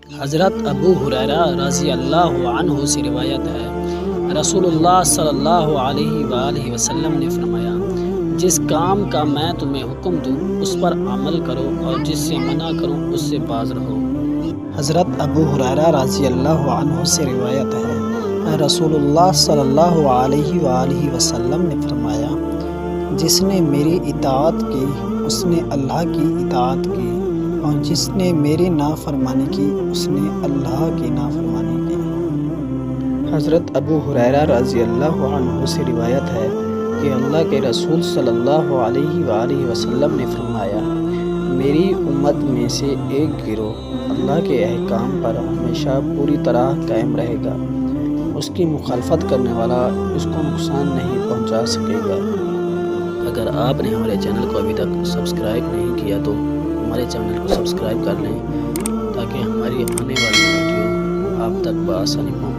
حضرت ابو ہریرہ رضی اللہ عنہ سے روایت ہے، رسول اللہ صلی اللہ علیہ وآلہ وسلم نے فرمایا، جس کام کا میں تمہیں حکم دوں اس پر عمل کرو اور جس سے منع کروں اس سے باز رہو۔ حضرت ابو ہریرہ رضی اللہ عنہ سے روایت ہے، رسول اللہ صلی اللہ علیہ وآلہ وسلم نے فرمایا، جس نے میری اطاعت کی اس نے اللہ کی اطاعت کی، اور جس نے میری نافرمانی کی اس نے اللہ کی نافرمانی کی۔ حضرت ابو ہریرہ رضی اللہ عنہ سے روایت ہے کہ اللہ کے رسول صلی اللہ علیہ وآلہ وسلم نے فرمایا، میری امت میں سے ایک گروہ اللہ کے احکام پر ہمیشہ پوری طرح قائم رہے گا، اس کی مخالفت کرنے والا اس کو نقصان نہیں پہنچا سکے گا۔ اگر آپ نے ہمارے چینل کو ابھی تک سبسکرائب نہیں کیا تو ہمارے چینل کو سبسکرائب کر لیں تاکہ ہماری آنے والی ویڈیو آپ تک بآسانی پہنچ